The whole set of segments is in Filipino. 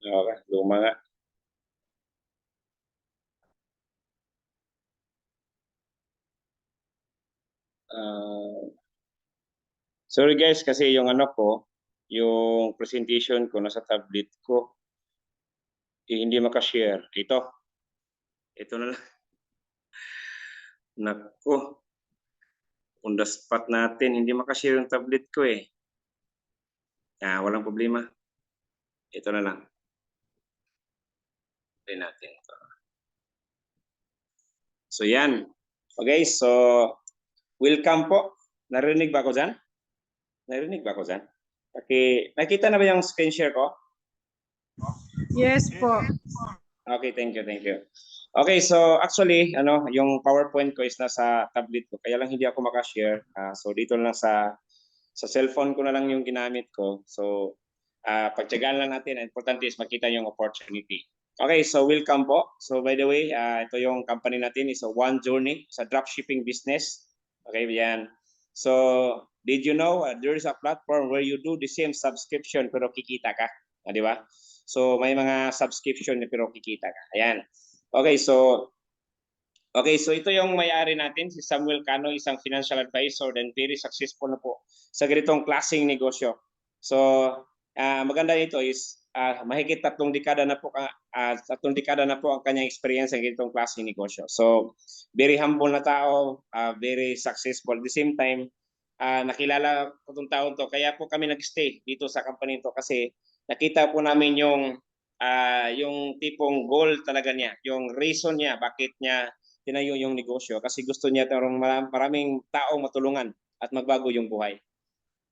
Okay, luma nga. Sorry guys, kasi yung ano ko, yung presentation ko nasa tablet ko, hindi makashare. Ito na lang. Nako, on the spot natin, hindi makashare yung tablet ko eh. Walang problema. Ito na lang. Try natin ito. So yan. Okay, so welcome po. Narinig ba ako dyan? Narinig ba ako dyan? Okay, nakita na ba yung screen share ko? Yes po. Okay, thank you, thank you. Okay, so actually, yung PowerPoint ko is nasa tablet ko, kaya lang hindi ako makashare. So dito lang sa cellphone ko na lang yung ginamit ko. So pagtyagaan lang natin, importante is makita yung opportunity. Okay, so welcome po. So by the way, ito yung company natin is a One Journey sa dropshipping business. Okay, yan. So did you know there is a platform where you do the same subscription pero kikita ka, di ba? So may mga subscription pero kikita ka. Ayan. Okay, so ito yung may-ari natin, si Samuel Cano, isang financial advisor and very successful na po sa ganitong klaseng negosyo. So, maganda nito is mahigit 3 dekada na po 3 dekada na po ang kanyang experience sa ganitong klaseng negosyo. So, very humble na tao, very successful. At the same time, nakilala ko itong taon to, kaya po kami nag-stay dito sa company to kasi nakita po namin yung tipong goal talaga niya, yung reason niya bakit niya tinayo yung negosyo kasi gusto niya maraming taong matulungan at magbago yung buhay.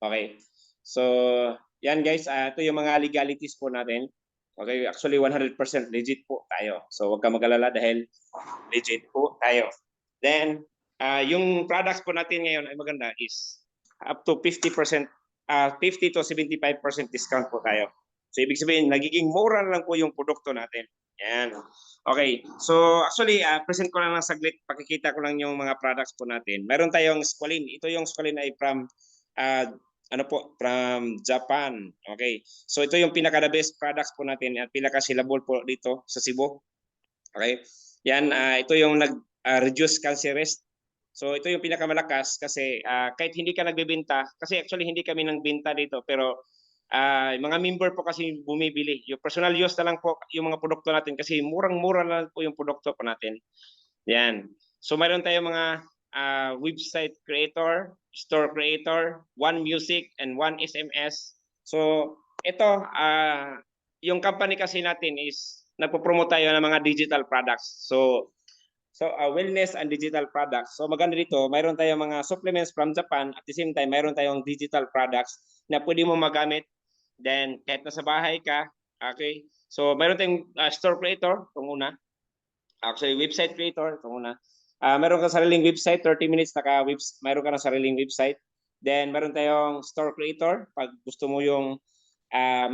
Okay. So, yan guys, ito yung mga legalities po natin. Okay, actually 100% legit po tayo. So, huwag ka mag-alala dahil legit po tayo. Then, yung products po natin ngayon ay maganda is up to 50%, 50 to 75% discount po tayo. So, ibig sabihin, nagiging mura lang po yung produkto natin. Yan. Okay. So, actually, present ko lang saglit. Pakikita ko lang yung mga products po natin. Meron tayong Squalene. Ito yung Squalene ay from from Japan. Okay. So, ito yung pinaka-the best products po natin at pinaka-sellable po dito sa Cebu. Okay. Yan, ito yung nag-reduce cancer risk. So, ito yung pinakamalakas kasi kahit hindi ka nagbebenta, kasi actually hindi kami nang benta dito, pero mga member po kasi bumibili. Yung personal use na lang po yung mga produkto natin kasi murang-mura na lang po yung produkto po natin. Yan. So mayroon tayong mga website creator, store creator, One Music, and One SMS. So ito, yung company kasi natin is nagpo-promote tayo ng mga digital products. So wellness and digital products. So maganda dito, mayroon tayong mga supplements from Japan. At the same time, mayroon tayong digital products na pwede mo magamit. Then, kahit nasa bahay ka, okay? So, mayroon tayong store creator, itong una. Actually, website creator, itong una. Meron ka sariling website, 30 minutes mayroon ka ng sariling website. Then, meron tayong store creator. Pag gusto mo yung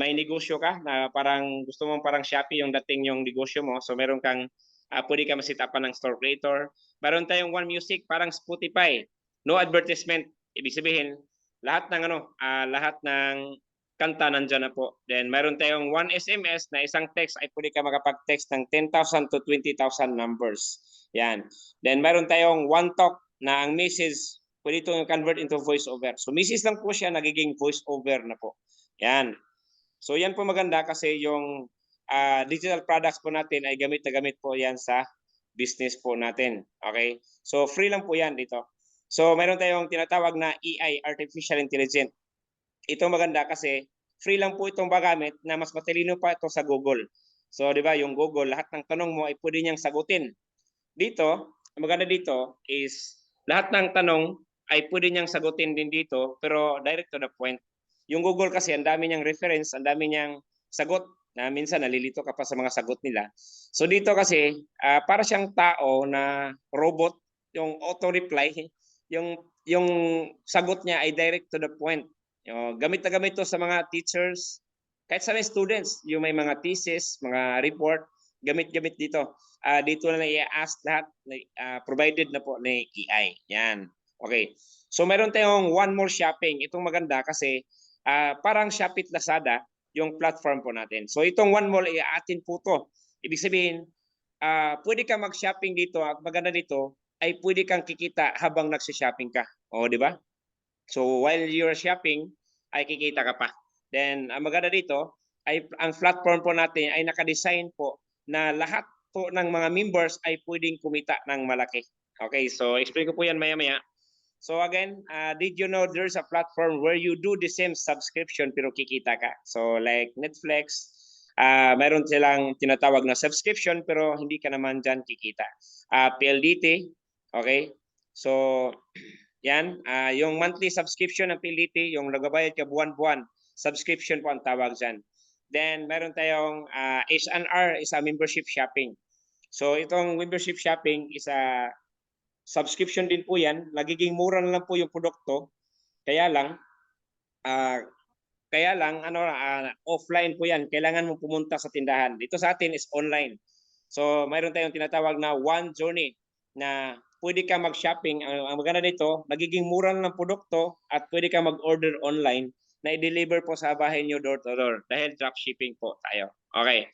may negosyo ka, na parang gusto mo parang Shopee yung dating yung negosyo mo. So, meron kang, pwede ka ma-set up ng store creator. Meron tayong One Music, parang Spotify. No advertisement. Ibig sabihin, lahat ng kanta nandyan na po. Then mayroon tayong One SMS na isang text ay pwede ka makapag-text ng 10,000 to 20,000 numbers. Yan. Then mayroon tayong One Talk na ang message pwede itong convert into voice over. So message lang po siya, nagiging voice over na po. Yan. So yan po maganda kasi yung digital products po natin ay gamit na gamit po yan sa business po natin. Okay? So free lang po yan dito. So mayroon tayong tinatawag na AI, Artificial Intelligence. Ito maganda kasi free lang po itong magamit na mas matalino pa ito sa Google. So, di ba, yung Google, lahat ng tanong mo ay pwede niyang sagutin. Dito, ang maganda dito is lahat ng tanong ay pwede niyang sagutin din dito, pero direct to the point. Yung Google kasi, ang dami niyang reference, ang dami niyang sagot na minsan nalilito ka pa sa mga sagot nila. So dito kasi, para siyang tao na robot, yung auto-reply, yung sagot niya ay direct to the point. Gamit na gamit to sa mga teachers, kahit sa mga students, yung may mga thesis, mga report, gamit-gamit dito. Dito na i-ask lahat, provided na po ni AI. Yan. Okay. So meron tayong One More Shopping. Itong maganda kasi parang Shopee at Lazada, yung platform po natin. So itong One Mall ay atin po to. Ibig sabihin, pwede ka mag-shopping dito. At maganda dito ay pwede kang kikita habang nagsi-shopping ka. O, di ba? So while you're shopping, ay kikita ka pa. Then ang maganda dito ay ang platform po natin ay naka-design po na lahat po ng mga members ay pwedeng kumita ng malaki. Okay, so explain ko po yan maya-maya. So again, did you know there's a platform where you do the same subscription pero kikita ka? So like Netflix, meron silang tinatawag na subscription pero hindi ka naman dyan kikita. PLDT, okay? So yan, yung monthly subscription ng PLDT, yung nagbabayad ka buwan-buwan, subscription po ang tawag dyan. Then meron tayong H&R is a membership shopping. So itong membership shopping is a subscription din po yan. Nagiging mura na lang po yung produkto. Kaya lang, offline po yan. Kailangan mo pumunta sa tindahan. Dito sa atin is online. So mayroon tayong tinatawag na One Journey na pwede ka mag-shopping. Ang maganda dito, nagiging mura na ng produkto at pwede ka mag-order online na i-deliver po sa bahay niyo door to door dahil drop shipping po tayo. Okay.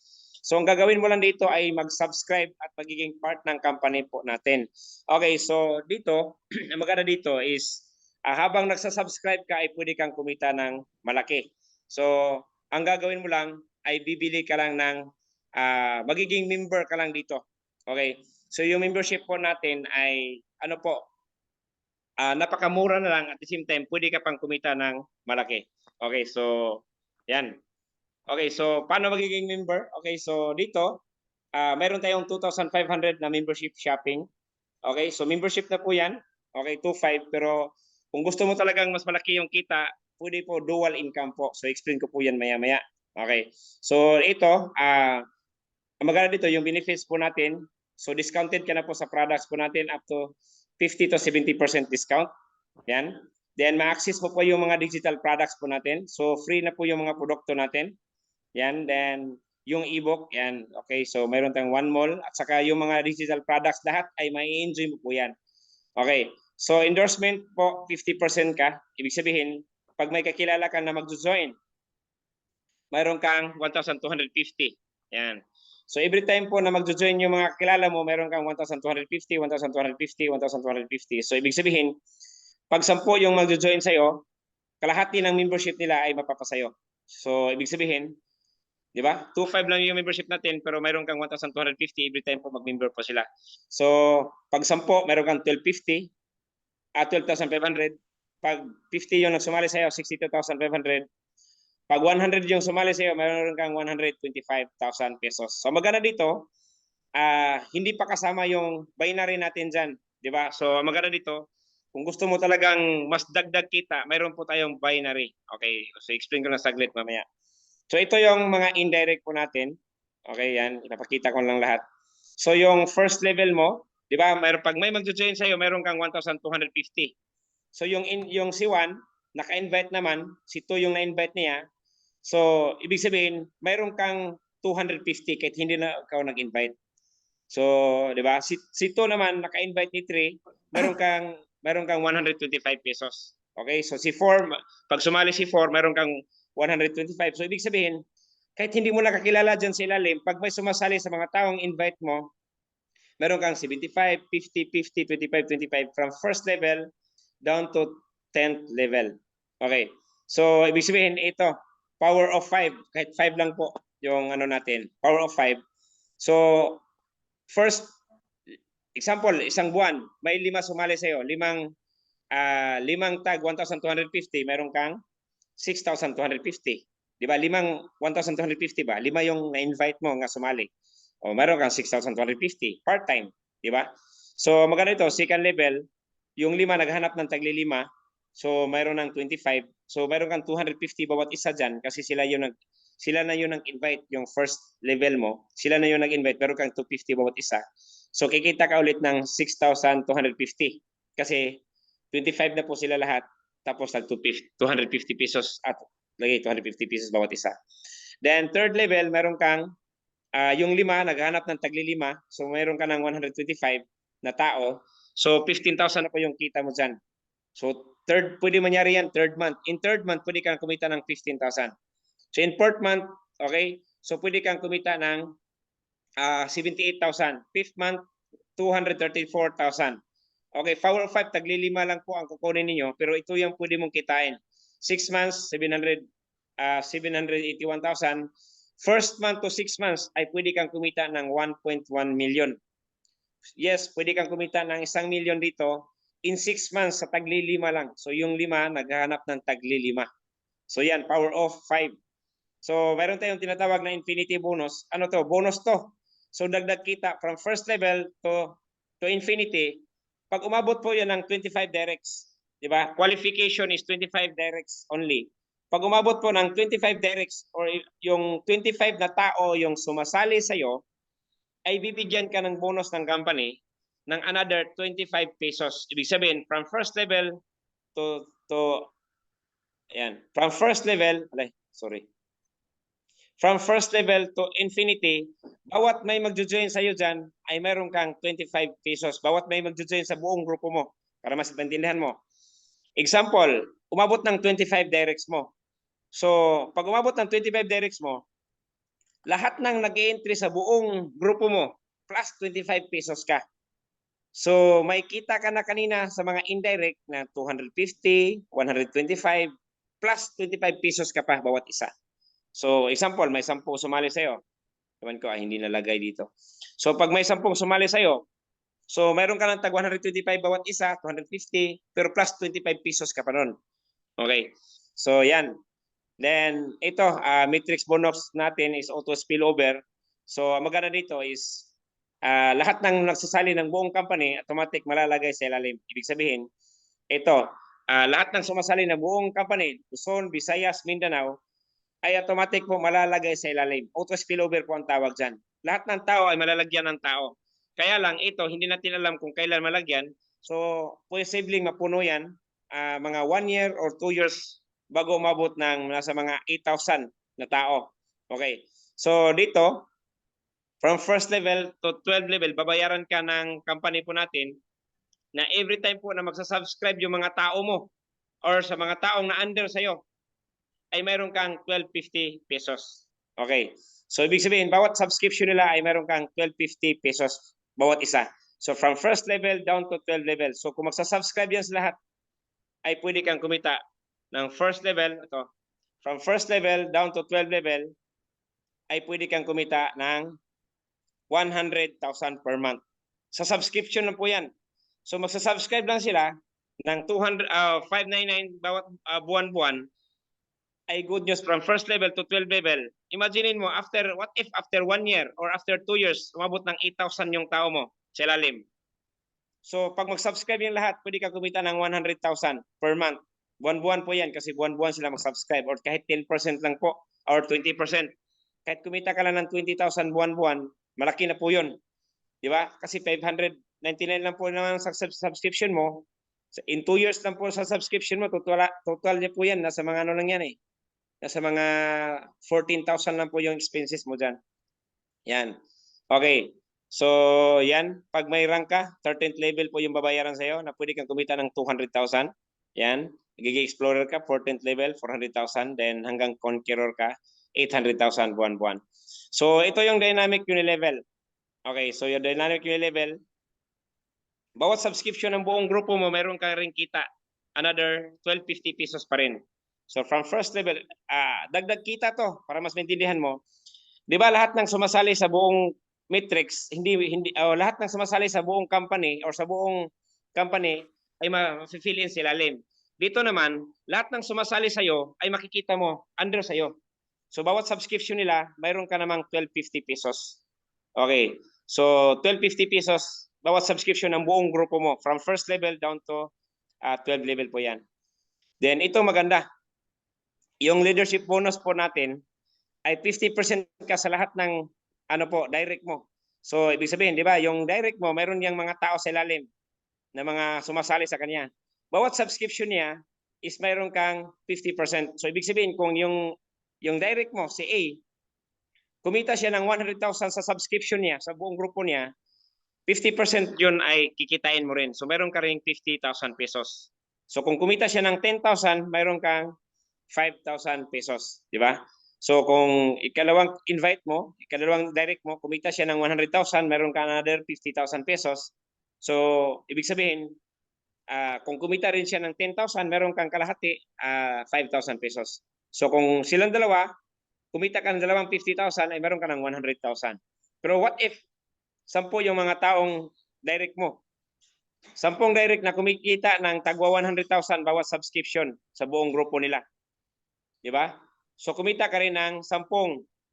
So ang gagawin mo lang dito ay mag-subscribe at magiging part ng company po natin. Okay, so dito, ang maganda dito is habang nagsasubscribe ka ay pwede kang kumita ng malaki. So ang gagawin mo lang ay bibili ka lang ng magiging member ka lang dito. Okay, so yung membership po natin ay ano po, napakamura na lang at the same time pwede ka pang kumita ng malaki. Okay, so yan. Okay, so paano magiging member? Okay, so dito, meron tayong 2,500 na membership shopping. Okay, so membership na po yan. Okay, 2,500. Pero kung gusto mo talagang mas malaki yung kita, pwede po dual income po. So explain ko po yan maya-maya. Okay, so ito, ang maganda dito, yung benefits po natin. So discounted ka na po sa products po natin up to 50 to 70% discount. Yan. Then ma-access mo po yung mga digital products po natin. So free na po yung mga produkto natin. Yan, then yung ebook, yan. Okay, so mayroon tayong One Mall at saka yung mga digital products lahat ay mai-enjoy mo po yan. Okay, so endorsement po 50% ka. Ibig sabihin, pag may kakilala ka na mag-join, mayroon kang 1,250. Yan. So every time po na mag-join yung mga kakilala mo, mayroon kang 1,250, 1,250, 1,250. So ibig sabihin, pag 10 yung mag-join sa'yo, kalahati ng membership nila ay mapapasayo. So ibig sabihin, di ba? 2,500 lang yung membership natin pero mayroon kang 1,250 every time po mag-member po sila. So, pag 10, mayroon kang 1,250 at 12,500. Pag 50 yung nagsumali sa'yo, 62,500. Pag 100 yung sumali sa'yo, mayroon kang 125,000 pesos. So, maganda dito, hindi pa kasama yung binary natin dyan. Di ba? So, maganda dito, kung gusto mo talagang mas dagdag kita, mayroon po tayong binary. Okay, so explain ko na saglit mamaya. So ito yung mga indirect po natin. Okay, yan. Ipapakita ko lang lahat. So yung first level mo, di ba, pag may mag-join sa'yo, meron kang 1,250. So yung si 1, naka-invite naman, si 2 yung na-invite niya. So ibig sabihin, meron kang 250 kahit hindi na ikaw nag-invite. So, di ba, si 2 naman, naka-invite ni 3, meron kang 125 pesos. Okay, so si 4, pag sumali si 4, meron kang 125. So ibig sabihin, kahit hindi mo nakakilala dyan sa ilalim, pag may sumasali sa mga taong invite mo, meron kang 75, 50, 50, 25, 25 from first level down to 10th level. Okay. So ibig sabihin ito, power of 5, kahit 5 lang po yung ano natin, power of 5. So first example, isang buwan, may 5 sumali sa iyo, 5 tag 1,250, meron kang 6,250. Di ba? 1,250 ba? 5 yung na-invite mo nga sumali. O meron kang 6,250 part-time, di ba? So maganda ito, second level, yung 5 naghanap ng tagli 5. So mayroon ng 25. So mayroon kang 250 bawat isa diyan kasi sila na yung nag-invite, yung first level mo. Sila na yung nag-invite, meron kang 250 bawat isa. So kikita ka ulit ng 6,250 kasi 25 na po sila lahat. Tapos nag 250 pesos at lagi 250 pesos bawat isa. Then third level, meron kang yung 5 naghanap ng tagli 5. So meron ka ng 125 na tao. So 15,000 na po yung kita mo diyan. So pwede mangyari yan third month. In third month, pwede kang kumita ng 15,000. So in fourth month, okay, so pwede kang kumita ng 78,000. Fifth month, 234,000. Okay, power 5, tagli-5 lang po ang kukunin ninyo, pero ito yung pwede mong kitain. 6 months, 781,000. First month to 6 months ay pwede kang kumita ng 1.1 million. Yes, pwede kang kumita ng 1 million dito in 6 months sa tagli-5 lang. So yung 5, naghahanap ng tagli-5. So yan, power of 5. So mayroon tayong tinatawag na infinity bonus. Ano to? Bonus to. So dagdag kita from first level to infinity. Pag umabot po yan ng 25 directs, di ba? Qualification is 25 directs only. Pag umabot po ng 25 directs or yung 25 na tao yung sumasali sa iyo, ay bibigyan ka ng bonus ng company ng another 25 pesos. Ibig sabihin, from first level to ayan, from first level, from first level to infinity, bawat may magjo-join sa iyo dyan ay meron kang 25 pesos. Bawat may magjo-join sa buong grupo mo para mas maintindihan mo. Example, umabot ng 25 directs mo. So, pag umabot ng 25 directs mo, lahat ng nag-i-entry sa buong grupo mo, plus 25 pesos ka. So, may kita ka na kanina sa mga indirect na 250, 125, plus 25 pesos ka pa bawat isa. So, example, may 10 sumali sa'yo. Ewan ko, hindi nalagay dito. So, pag may 10 sumali sa'yo, so mayroon ka ng tag 125 bawat isa, 250, pero plus 25 pesos ka pa nun. Okay. So, yan. Then, ito, matrix bonus natin is auto spillover. So, ang maganda dito is lahat ng nagsasali ng buong company, automatic malalagay sa ilalim. Ibig sabihin, ito, lahat ng sumasali ng buong company, Luzon, Visayas, Mindanao, ay automatic po malalagay sa ilalim. Auto spillover po ang tawag dyan. Lahat ng tao ay malalagyan ng tao. Kaya lang ito, hindi natin alam kung kailan malagyan. So, posibleng mapuno yan mga 1 year or 2 years bago umabot ng nasa mga 8,000 na tao. Okay. So, dito, from first level to 12 level, babayaran ka ng company po natin na every time po na magsasubscribe yung mga tao mo or sa mga taong na under sa'yo, ay mayroon kang 1250 pesos. Okay. So, ibig sabihin, bawat subscription nila ay mayroon kang 1250 pesos bawat isa. So, from first level down to 12 level. So, kung magsasubscribe yan sa lahat, ay pwede kang kumita ng first level, ito, from first level down to 12 level, ay pwede kang kumita ng 100,000 per month. Sa subscription lang po yan. So, magsasubscribe lang sila ng 599 bawat buwan-buwan, ay good news from first level to 12 level. Imagine mo, what if after 1 year or after 2 years, umabot ng 8,000 yung tao mo sa ilalim. So, pag mag-subscribe yung lahat, pwede ka kumita ng 100,000 per month. Buwan-buwan po yan kasi buwan-buwan sila mag-subscribe or kahit 10% lang po or 20%. Kahit kumita ka lang ng 20,000 buwan-buwan, malaki na po yun. Di ba? Kasi 599 lang po naman sa subscription mo. In 2 years lang po sa subscription mo, total niya po yan. Nasa mga ano lang yan eh. Nasa mga 14,000 lang po yung expenses mo dyan. Yan. Okay. So, yan. Pag may rank ka, 13th level po yung babayaran sa'yo na pwede kang kumita ng 200,000. Yan. Nagiging explorer ka, 14th level, 400,000. Then hanggang conqueror ka, 800,000 buwan-buwan. So, ito yung dynamic unilevel. Okay. So, yung dynamic unilevel, bawat subscription ng buong grupo mo, mayroon ka rin kita. Another 1250 pesos pa rin. So from first level, dagdag kita to para mas maintindihan mo. 'Di ba lahat ng sumasali sa buong matrix, lahat ng sumasali sa buong company or sa buong company ay ma-fill in sila ilalim. Dito naman, lahat ng sumasali sa iyo ay makikita mo under sa iyo. So bawat subscription nila, mayroon ka namang 1250 pesos. Okay. So 1250 pesos bawat subscription ng buong grupo mo from first level down to 12 level po 'yan. Then ito maganda. Yung leadership bonus po natin ay 50% ka sa lahat ng direct mo. So ibig sabihin, 'di ba, yung direct mo, mayroon yang mga tao sa ilalim na mga sumasali sa kanya. Bawat subscription niya is mayroon kang 50%. So ibig sabihin kung yung direct mo si A, kumita siya ng 100,000 sa subscription niya sa buong grupo niya, 50% 'yun ay kikitain mo rin. So mayroon ka ring 50,000 pesos. So kung kumita siya ng 10,000, mayroon kang 5,000 pesos, di ba? So kung ikalawang invite mo, ikalawang direct mo, kumita siya ng 100,000, meron ka another 50,000 pesos. So ibig sabihin, kung kumita rin siya ng 10,000, meron kang kalahati, 5,000 pesos. So kung silang dalawa, kumita ka ng dalawang 50,000, ay meron ka ng 100,000. Pero what if 10 yung mga taong direct mo? 10 direct na kumikita ng tagwa 100,000 bawat subscription sa buong grupo nila. Di ba? So kumita ka rin ng 10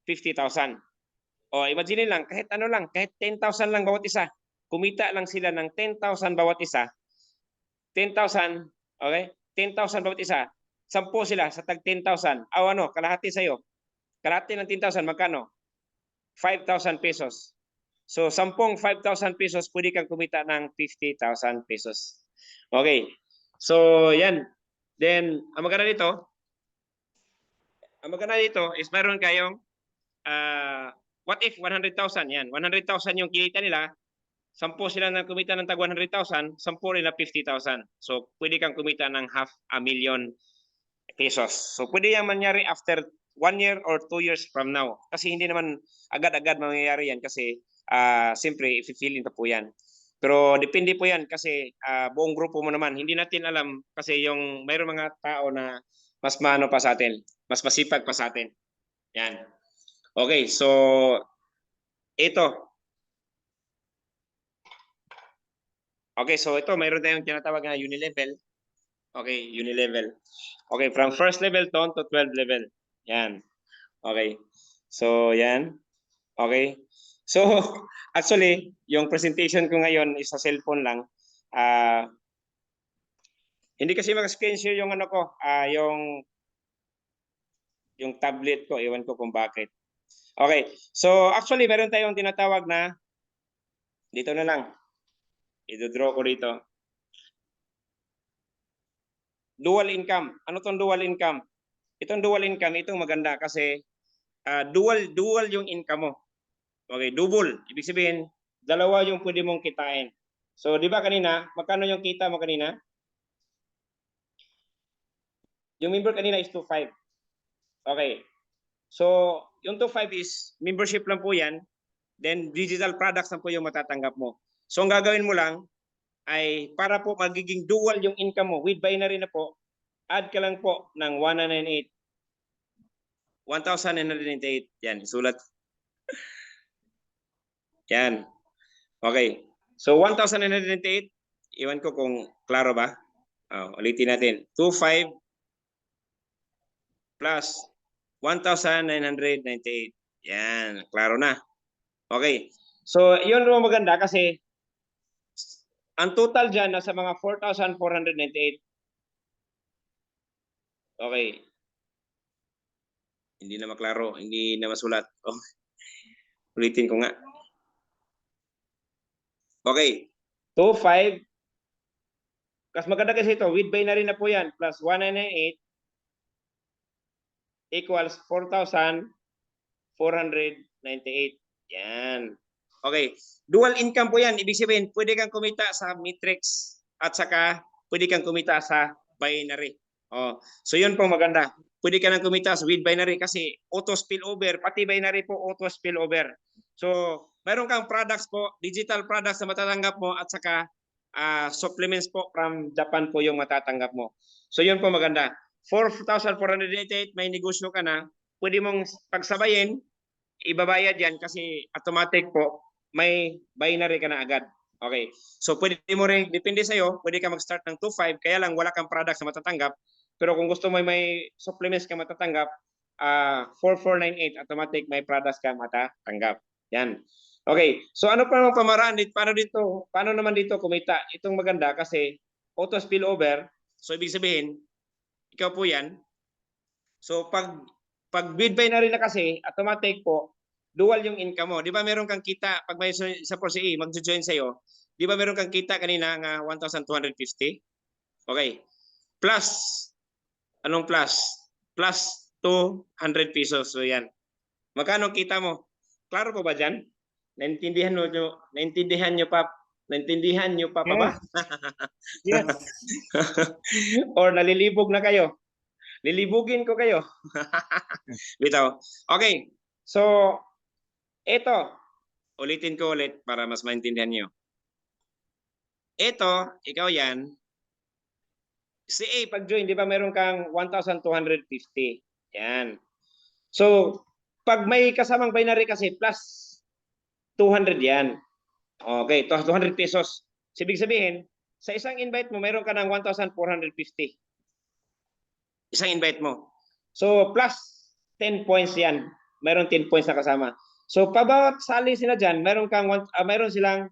50,000. O imagine lang, kahit ano lang, kahit 10,000 lang bawat isa. Kumita lang sila ng 10,000 bawat isa. 10,000, okay? 10,000 bawat isa. 10 sila sa tag 10,000. Ano, kalahati sa'yo. Kalahati ng 10,000, magkano? 5,000 pesos. So 10 5,000 pesos, pwede kang kumita ng 50,000 pesos. Okay. So yan. Then, ang maganda dito is meron kayong what if 100,000 yan. 100,000 yung kinita nila, 10 sila na kumita ng tag 100,000, 10 rin na 50,000. So pwede kang kumita ng 500,000 pesos. So pwede yan mangyari after 1 year or 2 years from now. Kasi hindi naman agad-agad mangyayari yan kasi siyempre i-feeling pa po yan. Pero depende po yan kasi buong grupo mo naman. Hindi natin alam kasi yung mayroong mga tao na mas maano pa sa atin, mas masipag pa sa atin. Yan. Okay, so ito. Okay, so ito mayroon tayong tinatawag na unilevel. Okay, unilevel. Okay, from first level to 12 level. Yan. Okay. So, yan. Okay. So, actually, yung presentation ko ngayon is sa cellphone lang. Hindi kasi mag-screen share yung ano ko, yung tablet ko, ewan ko kung bakit. Okay. So, actually, meron tayong tinatawag na dito na lang. I-draw ko dito. Dual income. Ano tong dual income? Itong dual income, itong maganda kasi dual yung income mo. Okay, double. Ibig sabihin, dalawa yung pwede mong kitain. So, di ba kanina, magkano yung kita mo kanina? Yung member kanina is 2.5. Okay. So, yung 2.5 is membership lang po yan. Then, digital products lang po yung matatanggap mo. So, ang gagawin mo lang ay para po magiging dual yung income mo with binary na po, add ka lang po ng 198. 1,998. Yan, sulat. Yan. Okay. So 1,998, iwan ko kung klaro ba. Ulitin natin. 2.5 plus 1,998. Yan, klaro na. Okay. So, yun naman maganda kasi ang total dyan nasa mga 4,498. Okay. Hindi na maklaro, hindi na masulat. Oh. Ulitin ko nga. Okay. 2.5 kasi maganda kasi ito, with binary na po yan, plus 198 equals 4,498. Yan. Okay. Dual income po yan. Ibig sabihin, pwede kang kumita sa matrix at saka pwede kang kumita sa binary. So yun po maganda. Pwede ka nang kumita sa with binary kasi auto spillover, pati binary po auto spillover. So, mayroon kang products po, digital products na matatanggap mo at saka supplements po from Japan po yung matatanggap mo. So yun po maganda. 4,488 may negosyo ka na, pwede mong pagsabayin, ibabayad yan kasi automatic po may binary ka na agad. Okay. So pwede mo rin, depende sa'yo, pwede ka mag-start ng 2.5, kaya lang wala kang products na matatanggap. Pero kung gusto mo may supplements ka matatanggap, 4,498 automatic may products ka matatanggap. Yan. Okay. So ano pa naman pamaraan dito? Paano naman dito kumita? Itong maganda kasi auto spillover. So ibig sabihin, ikaw po yan. So pag with binary na kasi, automatic po, dual yung income mo. Di ba meron kang kita, pag may sa ProCE, mag-join sa'yo, di ba meron kang kita kanina nga 1,250? Okay. Plus, anong plus? Plus 200 pesos. So yan. Magkano kita mo? Klaro po ba dyan? Naintindihan nyo pa? Naintindihan nyo pa ba? Yes. Or nalilibog na kayo? Lilibugin ko kayo. Bitaw. Okay. So, ito. Ulitin ko ulit para mas maintindihan nyo. Ito, ikaw yan. Si A, pag-join, di ba meron kang 1,250. Yan. So, pag may kasamang binary kasi, plus 200 yan. Okay, 200 pesos. Ibig sabihin, sa isang invite mo, meron ka ng 1,450. Isang invite mo. So, plus 10 points yan. Meron 10 points na kasama. So, pabawat sali sila dyan, meron silang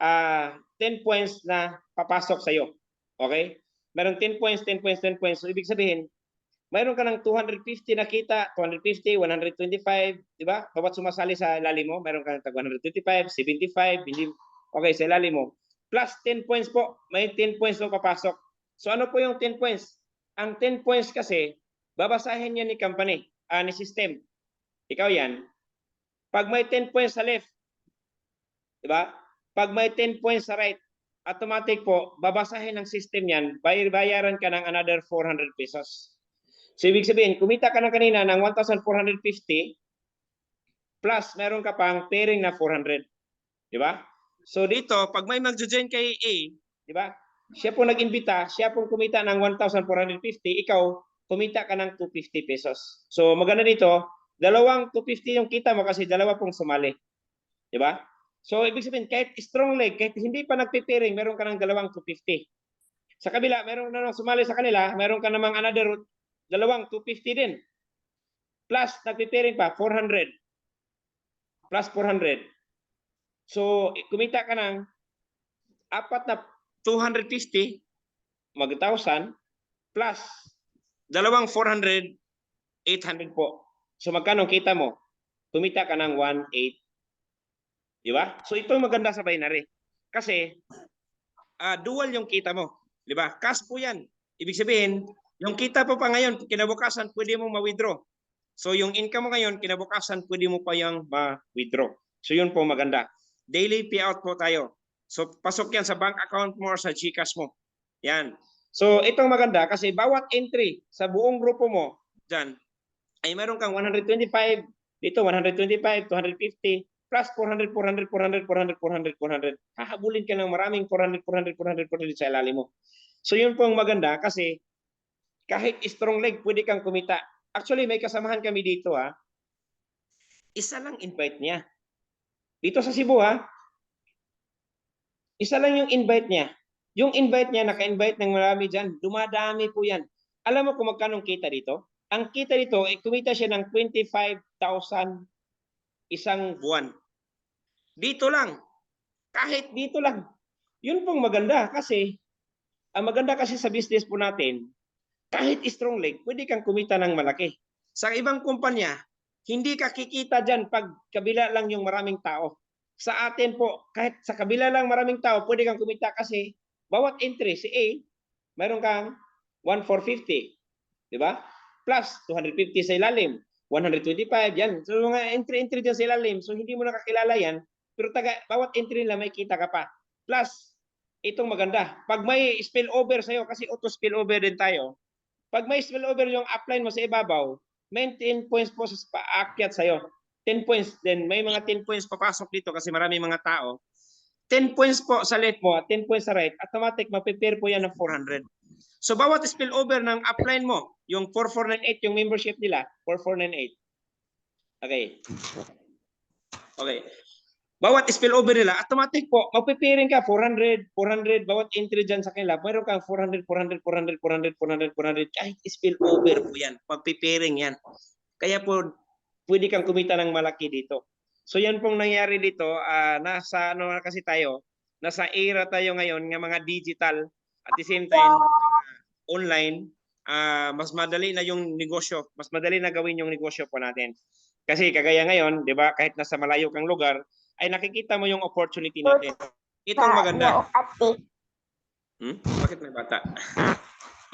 10 points na papasok sa'yo. Okay? Meron 10 points, 10 points, 10 points. So, ibig sabihin, mayroon ka ng 250 na kita, 250, 125, di ba? Bawat sumasali sa lalim mo, meron ka ng 125, 75, hindi, okay, sa lalim mo. Plus 10 points po, may 10 points na papasok. So ano po yung 10 points? Ang 10 points kasi, babasahin yan ni company, ni system. Ikaw yan. Pag may 10 points sa left, di ba? Pag may 10 points sa right, automatic po, babasahin ng system yan, bayaran ka ng another 400 pesos. So, ibig sabihin, kumita ka na kanina ng 1,450 plus meron ka pang pairing na 400. Di ba? So, dito, pag may mag-join kay A, di ba? Siya po nag-imbita, siya po kumita ng 1,450, ikaw, kumita ka ng 250 pesos. So, maganda dito, dalawang 250 yung kita mo kasi dalawa pong sumali. Di ba? So, ibig sabihin, kahit strong leg, kahit hindi pa nagpipiring, meron ka ng dalawang 250. Sa kabila, meron na sumali sa kanila, meron ka namang another dalawang 250 din. Plus, nagpipiring pa, 400. Plus 400. So, kumita ka ng apat na 250, mag-1,000, plus dalawang 400, 800 po. So, magkano kita mo? Kumita ka ng 1,800. Di ba? So, ito maganda sa binary. Kasi, dual yung kita mo. Di ba? Cash po yan. Ibig sabihin, yung kita po pa ngayon, kinabukasan, pwede mo ma-withdraw. So, yung income mo ngayon, kinabukasan, pwede mo pa yung ma-withdraw. So, yun po maganda. Daily payout po tayo. So, pasok yan sa bank account mo or sa GCash mo. Yan. So, itong maganda kasi bawat entry sa buong grupo mo, dyan, ay meron kang 125, dito 125, 250, plus 400, 400, 400, 400, 400, 400. Hahabulin ka ng maraming 400, 400, 400, 400 sa ilalim mo. So, yun po ang maganda kasi kahit strong leg, pwede kang kumita. Actually, may kasamahan kami dito ha. Isa lang invite niya. Dito sa Cebu ha. Isa lang yung invite niya. Yung invite niya, naka-invite ng marami dyan. Dumadami po yan. Alam mo kung magkano kita dito? Ang kita dito, kumita siya ng 25,000 isang buwan. Dito lang. Kahit dito lang. Yun pong maganda kasi, ang maganda kasi sa business po natin, kahit strong leg, pwede kang kumita ng malaki. Sa ibang kumpanya, hindi ka kikita dyan pag kabila lang yung maraming tao. Sa atin po, kahit sa kabila lang maraming tao, pwede kang kumita kasi bawat entry, si A, mayroon kang 1,450. Di ba? Plus 250 sa ilalim, 125, yan. So mga entry dyan sa ilalim, so hindi mo nakakilala yan, pero bawat entry nila may kita ka pa. Plus, itong maganda, pag may spillover sa'yo, kasi auto spillover din tayo, pag may spillover yung upline mo sa ibabaw, may 10 points po sa paakyat sa'yo. 10 points din. May mga 10 points papasok dito kasi marami mga tao. 10 points po sa left mo, 10 points sa right, automatic mapipair po yan ng 400. So bawat spillover ng upline mo, yung 4498, yung membership nila, 4498. Okay. Okay. Bawat spillover nila, automatic po, magpipiring ka, 400, 400, bawat entry dyan sa kanila, mayroon kang 400, 400, 400, 400, 400, 400, kahit spillover po yan, magpipiring yan. Kaya po, pwede kang kumita ng malaki dito. So yan pong nangyari dito, nasa ano kasi tayo, nasa era tayo ngayon ng mga digital, at the same time, online, mas madali na yung negosyo, mas madali na gawin yung negosyo po natin. Kasi kagaya ngayon, di ba, kahit nasa malayo kang lugar, ay nakikita mo yung opportunity natin. Itong maganda. Bakit may bata?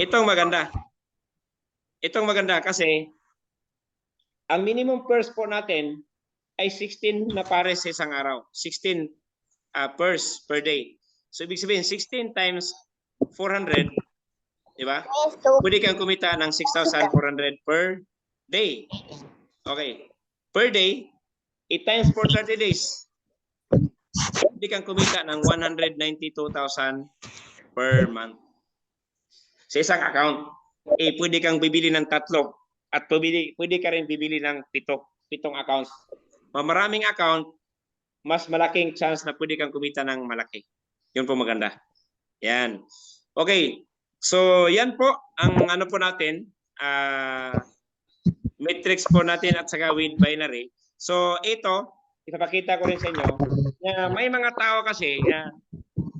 Itong maganda. Itong maganda kasi ang minimum purse po natin ay 16 na pares sa isang araw. 16 purse per day. So ibig sabihin 16 times 400, Di ba? Pwede kang kumita ng 6,400 per day. Okay. Per day, 8 times for 30 days. Pwede kang kumita ng 192,000 per month. Sa isang account, pwede kang bibili ng 3 at pwede ka rin bibili ng 7 accounts. Maraming account, mas malaking chance na pwede kang kumita ng malaki. Yun po maganda. Yan. Okay. So, yan po ang ano po natin, matrix po natin at saka with binary. So, ito, ipapakita ko rin sa inyo, na may mga tao kasi,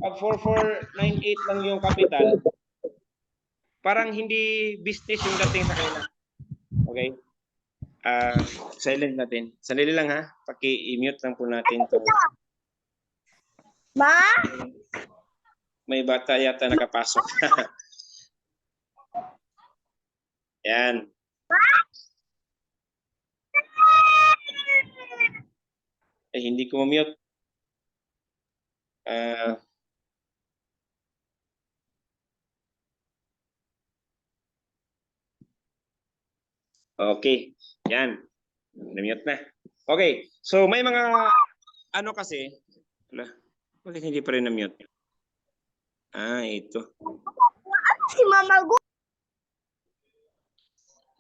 pag 4498 lang yung capital, parang hindi business yung dating sa kanila. Okay? Silent natin. Sandali lang ha. Paki-mute lang po natin to. Ma? May bata yata nakapasok. Yan. Hindi ko ma-mute. Okay. Yan. Na-mute na. Okay. So may mga ano kasi. Bakit hindi pa rin na-mute? Ito. Si Mama Gu.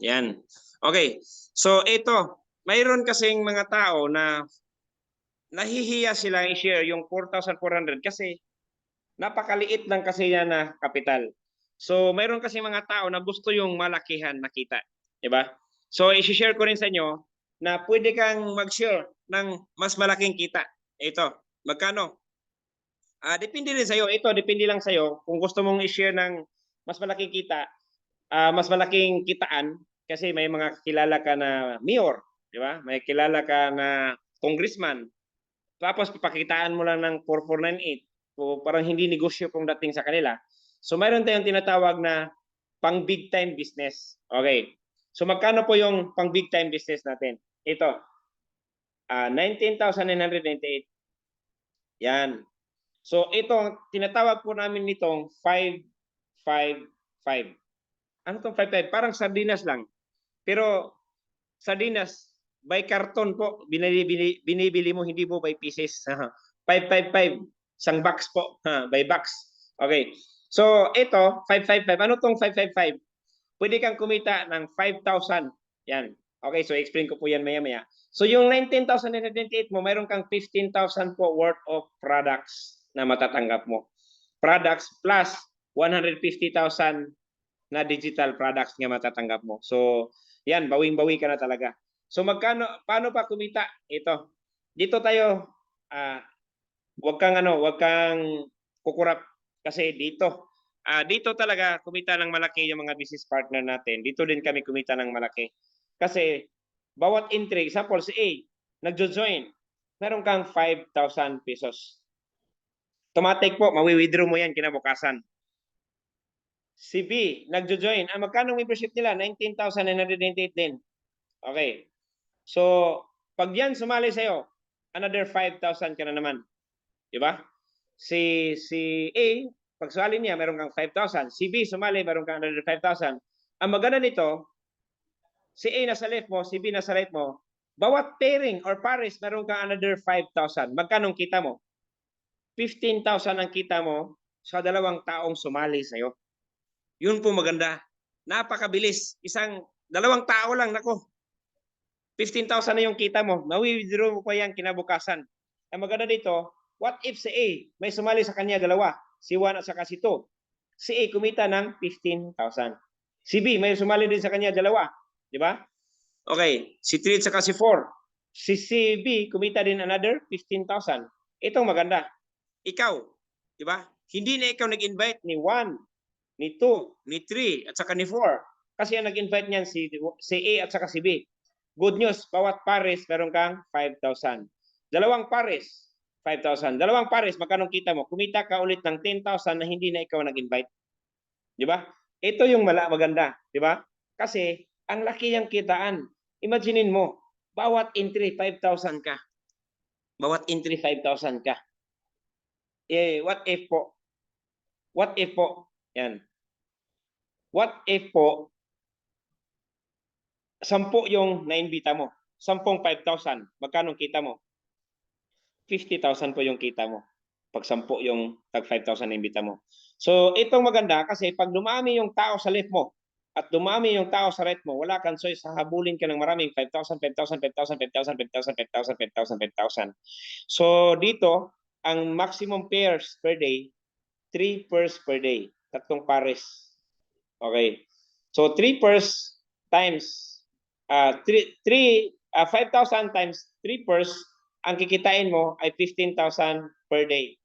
Yan. Okay. So ito, mayroon kasing mga tao na nahihiya silang i-share yung 4,400 kasi napakaliit lang kasi yan na kapital. So mayroon kasi mga tao na gusto yung malakihan na kita. Diba? So i-share ko rin sa inyo na pwede kang mag-share ng mas malaking kita. Ito, magkano? Depende rin sa'yo. Ito, depende lang sa'yo. Kung gusto mong i-share ng mas malaking kita, mas malaking kitaan, kasi may mga kilala ka na mayor, di ba? May kilala ka na congressman. Tapos papakitaan mo lang ng 4498. So parang hindi negosyo kung dating sa kanila. So mayroon tayong tinatawag na pang big time business. Okay. So magkano po yung pang big time business natin? Ito. 19,998. Yan. So ito, tinatawag po namin nitong 555. Ano tong 555? Parang sardinas lang. Pero sardinas, by carton po, binibili mo, hindi mo by pieces. 555, isang box po, by box. Okay. So ito, 555. Ano tong 555? Pwede kang kumita ng 5,000. Yan. Okay, so explain ko po yan maya-maya. So yung 19,998 mo, mayroon kang 15,000 po worth of products na matatanggap mo. Products plus 150,000 na digital products nga matatanggap mo. So, yan, bawing-bawi ka na talaga. So magkano, paano pa kumita? Ito. Dito tayo, wag kang kukurap kasi dito. Dito talaga kumita ng malaki yung mga business partner natin. Dito din kami kumita ng malaki. Kasi bawat entry, example si A, nagjo-join, meron kang 5,000 pesos. Automatic po, mawi-withdraw mo yan kinabukasan. Si B, nagjo-join. Magkano membership nila? 19,998 din. Okay. So, pag yan sumali sa'yo, another 5,000 ka na naman. Diba? Si A, pag sumali niya, meron kang 5,000. Si B, sumali, meron kang another 5,000. Ang maganda nito, si A nasa left mo, si B nasa right mo, bawat pairing or pares, meron kang another 5,000. Magkano kita mo? 15,000 ang kita mo sa dalawang taong sumali sa'yo. Yun po maganda. Napakabilis. Dalawang tao lang, nako. 15,000 na yung kita mo. Mawi-withdraw mo pa yan kinabukasan. Ang maganda dito, what if si A, may sumali sa kanya dalawa, si 1 at saka si 2. Si A kumita ng 15,000. Si B, may sumali din sa kanya dalawa. Di ba? Okay. Si 3 at saka si 4. Si B, kumita din another 15,000. Itong maganda. Ikaw, di ba? Hindi na ikaw nag-invite ni 1, ni 2, ni 3, at saka ni 4. Kasi ang nag-invite niyan si A at saka si B. Good news, bawat pares meron kang 5,000. Dalawang pares, 5,000. Dalawang pares, magkano kita mo? Kumita ka ulit ng 10,000 na hindi na ikaw nag-invite. Di ba? Ito yung maganda, di ba? Kasi ang laki yung kitaan. Imaginein mo, bawat entry 5,000 ka. Bawat entry 5,000 ka. What if po? What if po? Yan. what if po, 10 yung naimbita mo, 10 5,000, magkano kita mo? 50,000 po yung kita mo. Pag 10 yung tag 5,000 na imbita mo. So, itong maganda kasi pag dumami yung tao sa left mo at dumami yung tao sa right mo, wala kang choice, hahabulin ka ng maraming 5,000, 5,000, 5,000, 5,000, 5,000, 5,000, 5,000, 5,000. So, dito, ang maximum pairs per day, 3 pairs per day. Tatlong pares. Okay. So, 3 pairs times 5,000 times 3 pairs, ang kikitain mo ay 15,000 per day.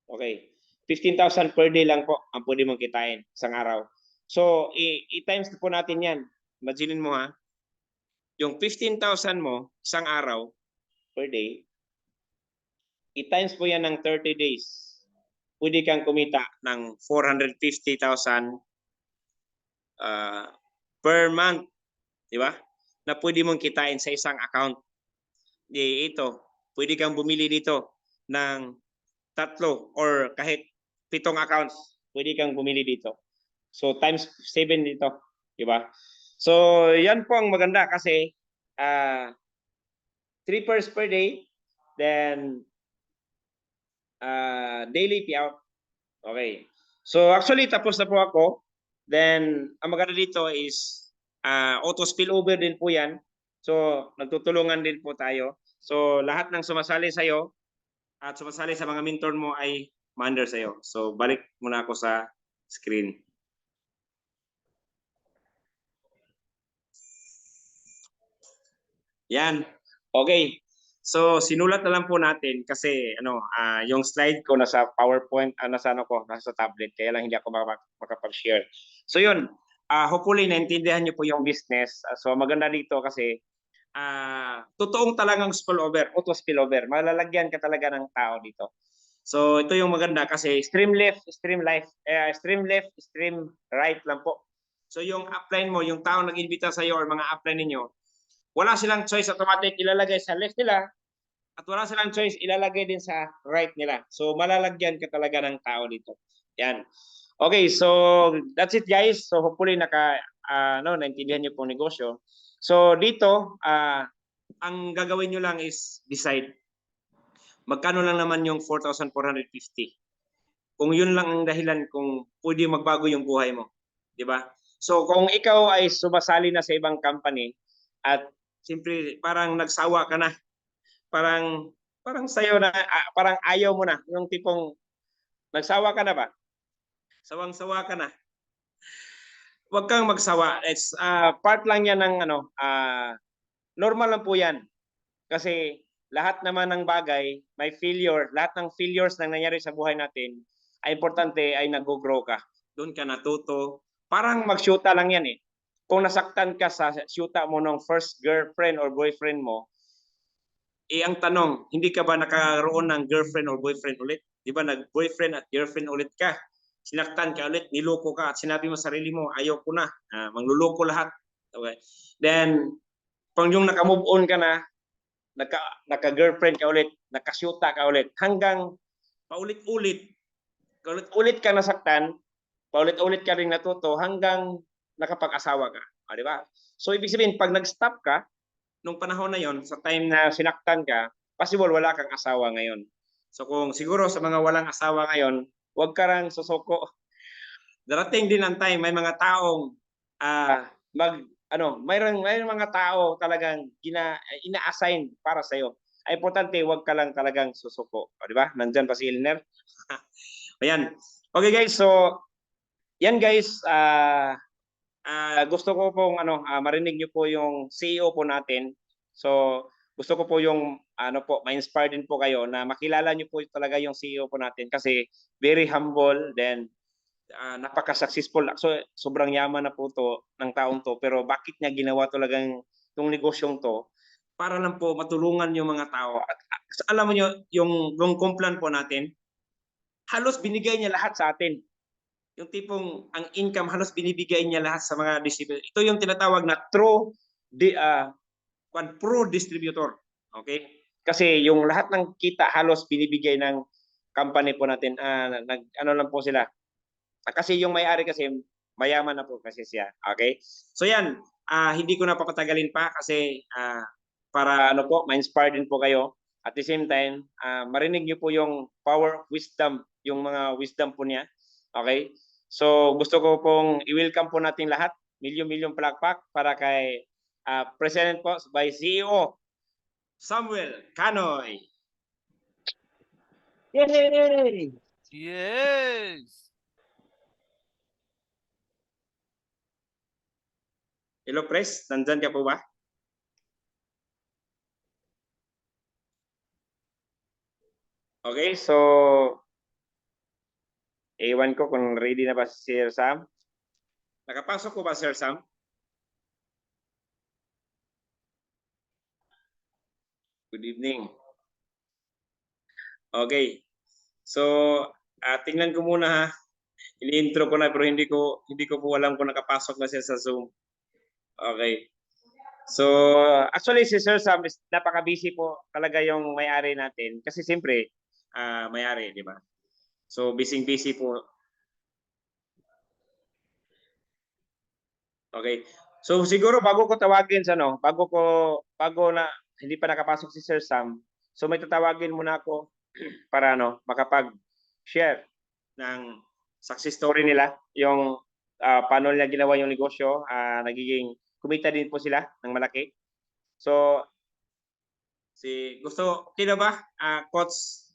Okay. 15,000 per day lang po ang pwede mong kitain isang araw. So, i-times po natin yan. Imaginin mo ha, yung 15,000 mo isang araw per day, i-times po yan ng 30 days. Pwede kang kumita ng 450,000 per month. Di ba? Na pwede mong kitain sa isang account. Ito, pwede kang bumili dito ng 3 or kahit 7 accounts, pwede kang bumili dito. So times 7 dito, di ba? So yan po ang maganda kasi 3 pairs per day, then daily payout. Okay. So actually tapos na po ako. Then ang maganda dito is auto spillover din po yan. So nagtutulungan din po tayo. So lahat ng sumasali sa iyo at sumasali sa mga mentor mo ay ma-under sa iyo. So balik muna ako sa screen. Yan. Okay. So sinulat na lang po natin kasi yung slide ko nasa PowerPoint, nasa nasa tablet kaya lang hindi ako makapag-share. So yun, hopefully naintindihan niyo po yung business. So maganda dito kasi totoong talagang spillover, auto spillover. Malalagyan ka talaga ng tao dito. So ito yung maganda kasi stream left, stream right lang po. So yung upline mo, yung tao nag-imbita sa iyo or mga upline ninyo, wala silang choice, automatic ilalagay sa left nila at wala silang choice ilalagay din sa right nila. So malalagyan ka talaga ng tao dito. Yan. Okay, so that's it guys. So hopefully naintindihan niyo po negosyo. So dito, ang gagawin niyo lang is decide. Magkano lang naman yung 4,450? Kung yun lang ang dahilan kung pwede magbago yung buhay mo, 'di ba? So kung ikaw ay sumasali na sa ibang company at siyempre parang nagsawa ka na, parang sayo na, parang ayaw mo na, yung tipong nagsawa ka na ba? Sawang-sawa ka na. Huwag kang magsawa. It's part lang yan ng normal lang po yan. Kasi lahat naman ng bagay, may failure, lahat ng failures na nangyari sa buhay natin, ay importante ay nag-grow ka. Doon ka natuto. Parang mag-shoota lang yan eh. Kung nasaktan ka sa shoota mo ng first girlfriend or boyfriend mo, ang tanong, hindi ka ba nakaroon ng girlfriend or boyfriend ulit? Di ba nag-boyfriend at girlfriend ulit ka? Sinaktan ka ulit, niloko ka at sinabi mo sarili mo, ayaw ko na, mangluloko lahat. Okay. Then, pag yung naka-move on ka na, naka-girlfriend ka ulit, nakasyuta ka ulit, hanggang paulit-ulit ka nasaktan, paulit-ulit ka rin natuto, hanggang nakapag-asawa ka. Di ba? So, ibig sabihin, pag nag-stop ka, nung panahon na yon, sa time na sinaktan ka, possible wala kang asawa ngayon. So, kung siguro sa mga walang asawa ngayon, huwag ka rang susuko. Darating din ang time, may mga taong mayroong mga tao talagang ina-assign para sa iyo. Ay importante, wag ka lang talagang susuko, di ba? Nandiyan pa si Elner. Ayan. Okay guys, so yan guys, gusto ko pong marinig niyo po yung CEO po natin. So gusto ko po yung ma-inspire din po kayo na makilala niyo po talaga yung CEO po natin kasi very humble, then napaka-successful. So sobrang yaman na po to ng taong to, pero bakit niya ginawa talagang itong negosyong to? Para lang po matulungan yung mga tao. At alam mo niyo, yung kumplan po natin, halos binigay niya lahat sa atin. Yung tipong ang income halos binibigay niya lahat sa mga distributor. Ito yung tinatawag na pro distributor. Okay? Kasi yung lahat ng kita halos binibigay ng company po natin. Lang po sila. Kasi yung may-ari kasi mayaman na po kasi siya. Okay? So yan, hindi ko na papatagalin pa kasi para ano po, ma-inspire din po kayo. At the same time, marinig niyo po yung power of wisdom, yung mga wisdom po niya. Okay? So gusto ko pong i-welcome po natin lahat. Milyon-milyon palakpak para kay President po by CEO Samuel Canoy. Yay! Yes! Hello, Pres. Nandyan ka po ba? Okay, so ewan ko kung ready na ba si Sir Sam. Nakapasok ko ba, Sir Sam? Good evening. Okay. So, tingnan ko muna ha. Ini-intro ko na pero hindi ko po alam kung nakapasok na siya sa Zoom. Okay. So, actually si Sir Sam is napaka-busy po talaga yung may-ari natin kasi siyempre may-ari, di ba? So, busy po. Okay. So, siguro bago ko tawagin sa bago na hindi pa nakapasok si Sir Sam, so may tatawagin muna ako para makapag-share ng success story nila, yung paano nila ginawa yung negosyo, nagiging kumita din po sila ng malaki. So, okay na ba, Coach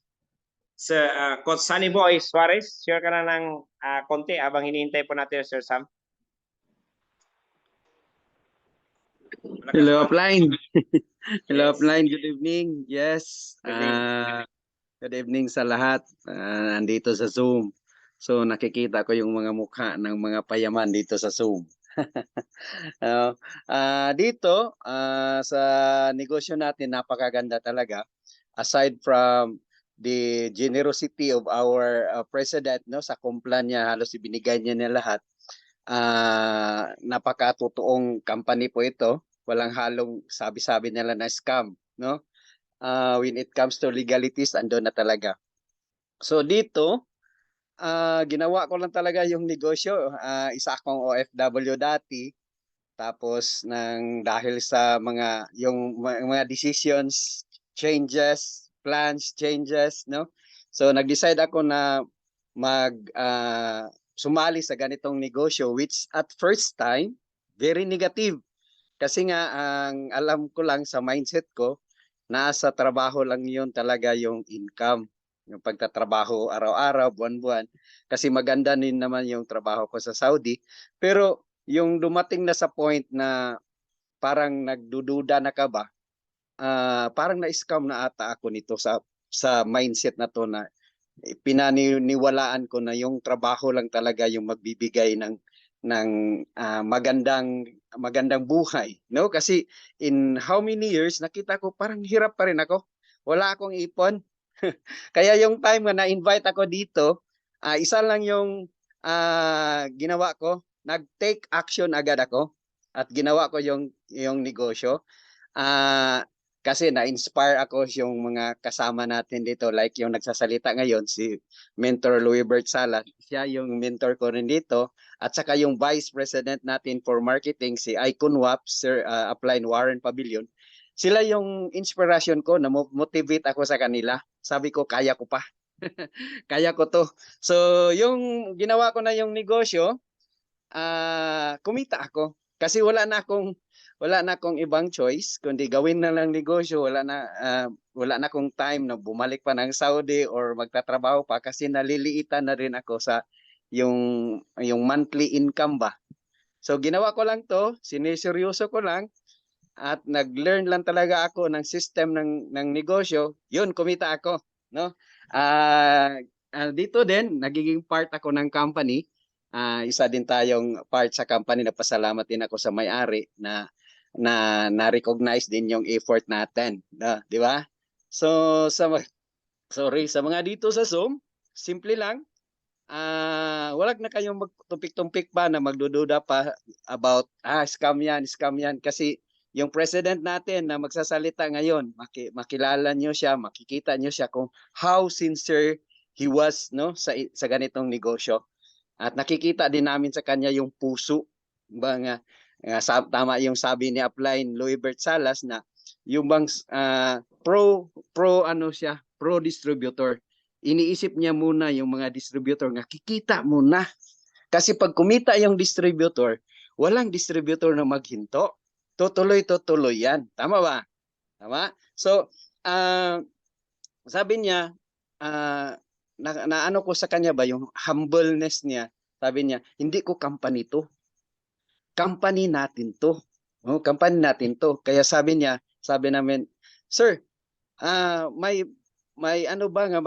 Sunny Boy Suarez, share ka na ng konti habang hinihintay po natin Sir Sam. Hello, upline. Hello, Yes. upline. Good evening. Yes. Good evening. Good evening sa lahat. Nandito sa Zoom. So, nakikita ko yung mga mukha ng mga payaman dito sa Zoom. Dito, sa negosyo natin, napakaganda talaga. Aside from the generosity of our president, no, sa kumplan niya, halos ibinigay niya na lahat. Napakatotoong company po ito. Walang halong sabi-sabi nila na scam, no? When it comes to legalities, andun na talaga. So dito, ginawa ko lang talaga yung negosyo. Isa akong OFW dati. Tapos dahil sa mga decisions, changes, plans, changes, no? So nag-decide ako na sumali sa ganitong negosyo, which at first time very negative. Kasi nga ang alam ko lang sa mindset ko, nasa trabaho lang yun talaga yung income, yung pagtatrabaho araw-araw, buwan-buwan. Kasi maganda din naman yung trabaho ko sa Saudi. Pero yung dumating na sa point na parang nagdududa na ka ba, parang na-scam na ata ako nito sa mindset na to na pinaniniwalaan ko na yung trabaho lang talaga yung magbibigay ng magandang buhay, no? Kasi in how many years nakita ko parang hirap pa rin ako. Wala akong ipon. Kaya yung time na na-invite ako dito, isa lang yung ginawa ko, nag-take action agad ako at ginawa ko yung negosyo. Kasi na-inspire ako yung mga kasama natin dito, like yung nagsasalita ngayon, si Mentor Louis Bert Sala, siya yung mentor ko rin dito, at saka yung Vice President natin for Marketing, si Icon Wap, Sir Upline Warren Pavilion. Sila yung inspiration ko, na motivate ako sa kanila. Sabi ko, kaya ko pa. Kaya ko to. So, yung ginawa ko na yung negosyo, kumita ako. Kasi wala na akong ibang choice kundi gawin na lang negosyo. Wala na akong time na bumalik pa ng Saudi or magtatrabaho pa kasi naliliitan na rin ako sa yung monthly income ba. So ginawa ko lang to, siniseryoso ko lang at nag-learn lang talaga ako ng system ng negosyo. Yun, kumita ako, no? Dito din nagiging part ako ng company. Isa din tayong part sa company, na pasalamat din ako sa may-ari na na-recognize din yung effort natin, di ba? So sa mga dito sa Zoom, simple lang. Wala na kayong magtumpik-tumpik pa na magdududa pa about scam yan kasi yung president natin na magsasalita ngayon, makilala nyo siya, makikita nyo siya kung how sincere he was, no, sa ganitong negosyo. At nakikita din namin sa kanya yung puso. Tama yung sabi ni Upline Louisbert Salas na yung bang pro ano siya, pro distributor. Iniisip niya muna yung mga distributor nga kikita muna. Kasi pag kumita yung distributor, walang distributor na maghinto. Tutuloy yan. Tama ba? Tama? So, sabi niya, na ano ko sa kanya ba, yung humbleness niya, sabi niya, hindi ko company to. Company natin to. Oh, company natin to. Kaya sabi namin, sir, may ano ba nga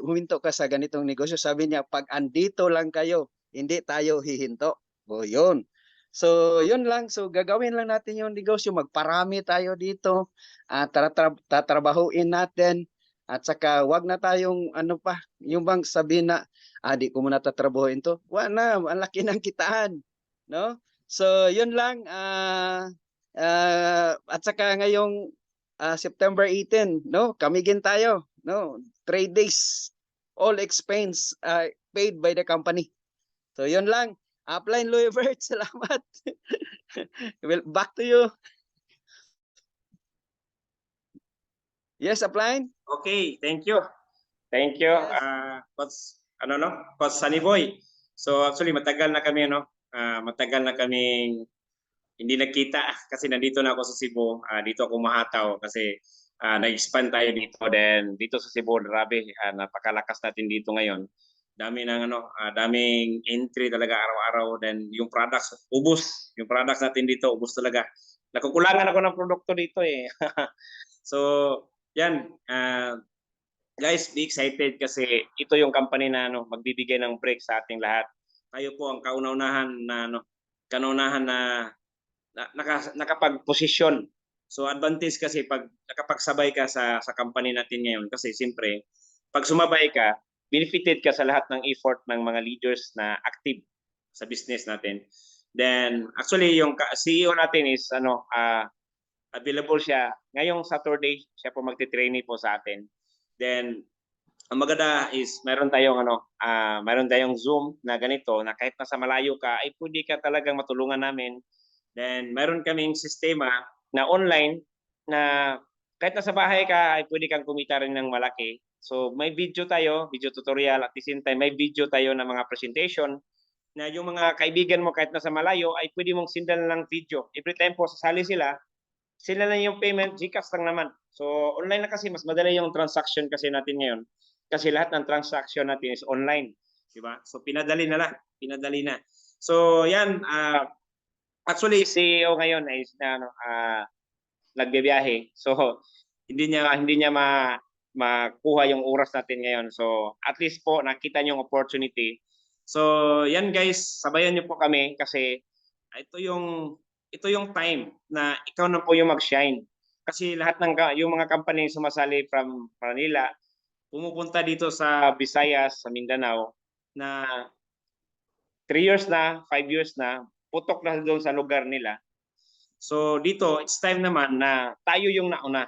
huminto ka sa ganitong negosyo. Sabi niya, pag andito lang kayo, hindi tayo hihinto. O yun. So, yun lang. So, gagawin lang natin yung negosyo. Magparami tayo dito. Tatrabahuin natin. At saka, wag na tayong ano pa, yung bang sabihin na, di ko muna tatrabahuin to. Wala na, ang laki ng kitaan. No? So, yun lang. At saka ngayong September 18, no? Kamigin tayo, no? 3 days, all expense paid by the company. So, yun lang. Upline Louisbert, salamat. Well, back to you. Yes, Upline? Okay, thank you. Thank you, Yes. Coach, Coach Sunny Boy. So actually matagal na kami matagal na kaming hindi nagkita kasi nandito na ako sa Cebu. Dito ako mahataw kasi nag-expand tayo dito, then dito sa Cebu, grabe, napakalakas natin dito ngayon. Daming entry talaga araw-araw, then yung products ubos. Yung products natin dito ubos talaga. Nakukulangan ako ng produkto dito eh. So, yan, guys, be excited kasi ito yung company na magbibigay ng break sa ating lahat. Tayo po ang kaunahan na nakapag-posisyon. So advantage kasi pag nakapagsabay ka sa company natin ngayon kasi siyempre pag sumabay ka, benefited ka sa lahat ng effort ng mga leaders na active sa business natin. Then actually yung CEO natin is available siya ngayong Saturday, siya po magte-trainee po sa atin. Then ang maganda is meron tayong Zoom na ganito na kahit nasa malayo ka ay pwede ka talagang matulungan namin. Then meron kaming sistema na online na kahit nasa bahay ka ay pwede kang kumita rin ng malaki. So may video tutorial, at the same time may video tayo ng mga presentation na yung mga kaibigan mo kahit nasa malayo ay pwede mong sindan ng video. Every time po sasali sila na yung payment, GCash lang naman. So online na kasi mas madali yung transaction kasi natin ngayon. Kasi lahat ng transaction natin is online, di ba? So pinadali na. So yan, actually CEO ngayon ay nagbibiyahe. So hindi niya makuha yung oras natin ngayon. So at least po nakita niyo yung opportunity. So yan guys, sabayan niyo po kami kasi ito yung time na ikaw na po yung mag-shine. Kasi lahat ng yung mga company sumasali from Manila, pumupunta dito sa Visayas, sa Mindanao, na 3 years na, 5 years na, putok na doon sa lugar nila. So dito, it's time naman na tayo yung nauna.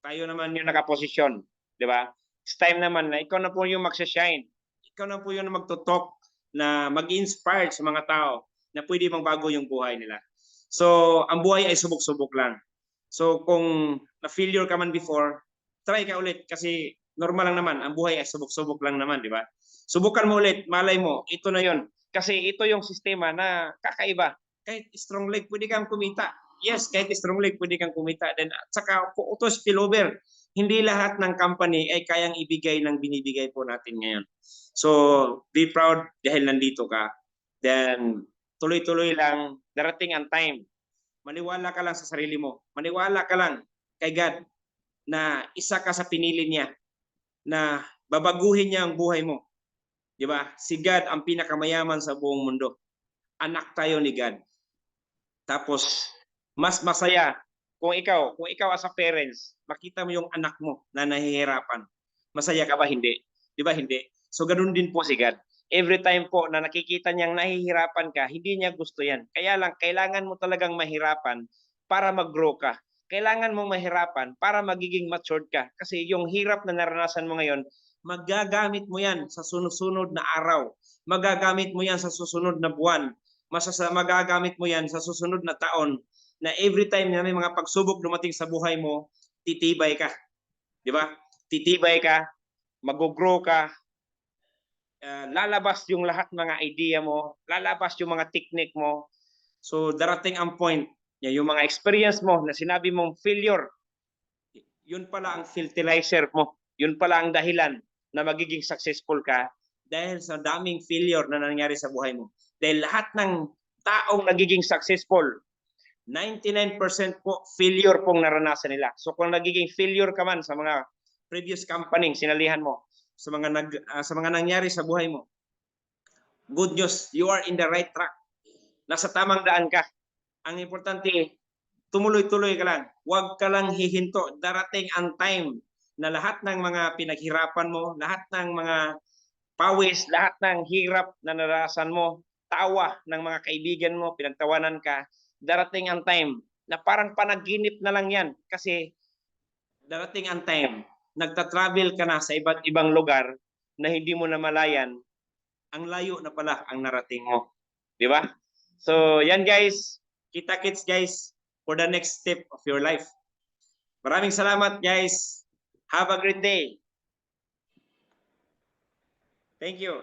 Tayo naman yung nakaposisyon. Di ba? It's time naman na ikaw na po yung magsashine. Ikaw na po yung magtutok na mag-inspire sa mga tao na pwede magbago yung buhay nila. So, ang buhay ay subok-subok lang. So, kung na-failure ka man before, try ka ulit kasi normal lang naman. Ang buhay ay subok-subok lang naman, di ba? Subukan mo ulit, malay mo, ito na yon. Kasi ito yung sistema na kakaiba. Kahit strong leg, pwede kang kumita. Yes, kahit strong leg, pwede kang kumita. Then, at saka, ito spillover. Hindi lahat ng company ay kayang ibigay ng binibigay po natin ngayon. So, be proud dahil nandito ka. Then, tuloy-tuloy lang, darating ang time. Maniwala ka lang sa sarili mo. Maniwala ka lang kay God na isa ka sa pinili niya na babaguhin niya ang buhay mo. Di ba? Si God ang pinakamayaman sa buong mundo. Anak tayo ni God. Tapos, mas masaya kung ikaw as a parents, makita mo yung anak mo na nahihirapan. Masaya ka ba? Hindi. Di ba? Hindi. So, ganun din po si God. Every time po na nakikita niyang nahihirapan ka, hindi niya gusto yan. Kaya lang, kailangan mo talagang mahirapan para mag-grow ka. Kailangan mong mahirapan para magiging matured ka. Kasi yung hirap na naranasan mo ngayon, magagamit mo yan sa sunod-sunod na araw. magagamit mo yan sa susunod na buwan. Magagamit mo yan sa susunod na taon na every time na may mga pagsubok dumating sa buhay mo, titibay ka. Di ba? Titibay ka, mag-grow ka, lalabas yung lahat mga idea mo, lalabas yung mga technique mo. So darating ang point, yung mga experience mo na sinabi mong failure, yun pala ang fertilizer mo. Yun pala ang dahilan na magiging successful ka dahil sa daming failure na nangyari sa buhay mo. Dahil lahat ng taong nagiging successful, 99% po failure pong naranasan nila. So kung nagiging failure ka man sa mga previous company sinalihan mo, sa mga nangyari sa buhay mo, good news, you are in the right track. Nasa tamang daan ka. Ang importante, tumuloy-tuloy ka lang. Huwag ka lang hihinto. Darating ang time na lahat ng mga pinaghirapan mo, lahat ng mga pawis, lahat ng hirap na naranasan mo, tawa ng mga kaibigan mo, pinagtawanan ka, darating ang time na parang panaginip na lang yan. Kasi darating ang time, nagta-travel ka na sa iba't ibang lugar na hindi mo namalayan, ang layo na pala ang narating mo. Di ba? So, yan guys. Kita-kits guys for the next step of your life. Maraming salamat guys. Have a great day. Thank you.